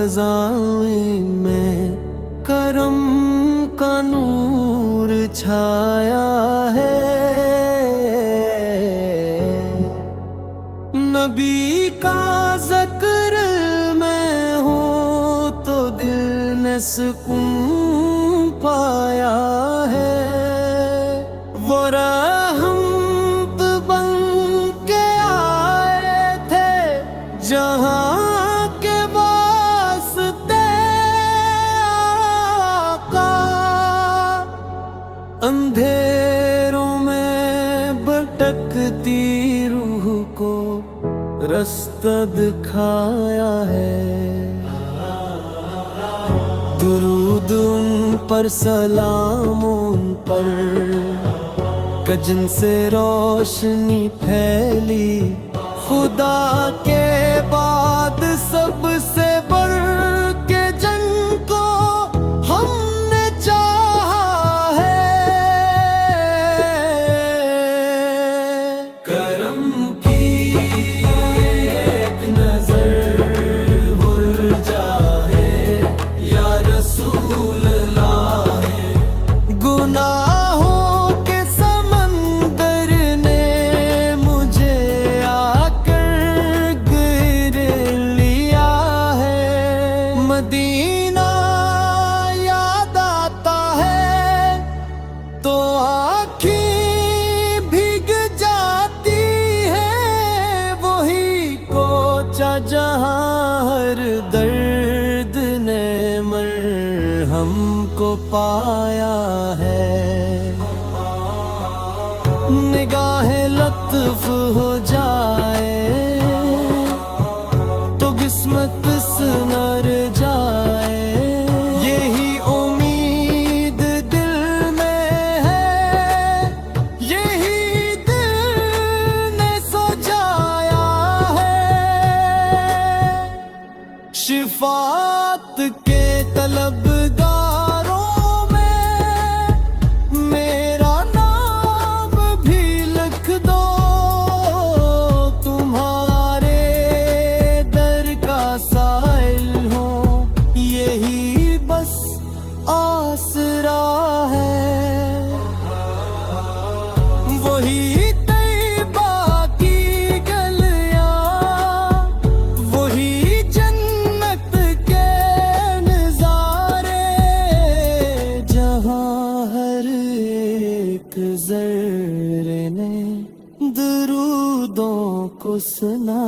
فضائیں میں کرم کا نور چھایا ہے، نبی کا ذکر میں ہو تو دل نے سکون پایا ہے، وہ رحمت بن کے آئے تھے جہاں کے واسطے آقا، اندھیروں میں بھٹکتی روح کو رستہ دکھایا ہے، درود ان پر سلام ان پر کہ جن سے روشنی پھیلی، خدا کے بعد سب سے بڑھ کے جن کو ہم نے چاہا ہے، کرم کی ایک نظر بھول جائے یا رسول اللہ، گناہوں کے سمندر نے مجھے آ کر گر لیا ہے، مدینہ یاد آتا ہے تو آنکھیں بھیگ جاتی ہے، وہی کوچہ جہاں ہر درد نے مرہم کو پایا ہے، نگاہ لطف ہو جائے تو قسمت سنر جائے، یہی امید دل میں ہے، یہی دل نے سجایا ہے، شفاعت کے طلبگاروں میں میرا نام بھی لکھ دو، تمہارے در کا سائل ہوں یہی بس آسرا ہے، وہی طیبہ کی گلیاں، وہی جنت کے نظارے، جہاں ہر ایک ذرے نے درودوں کو سنا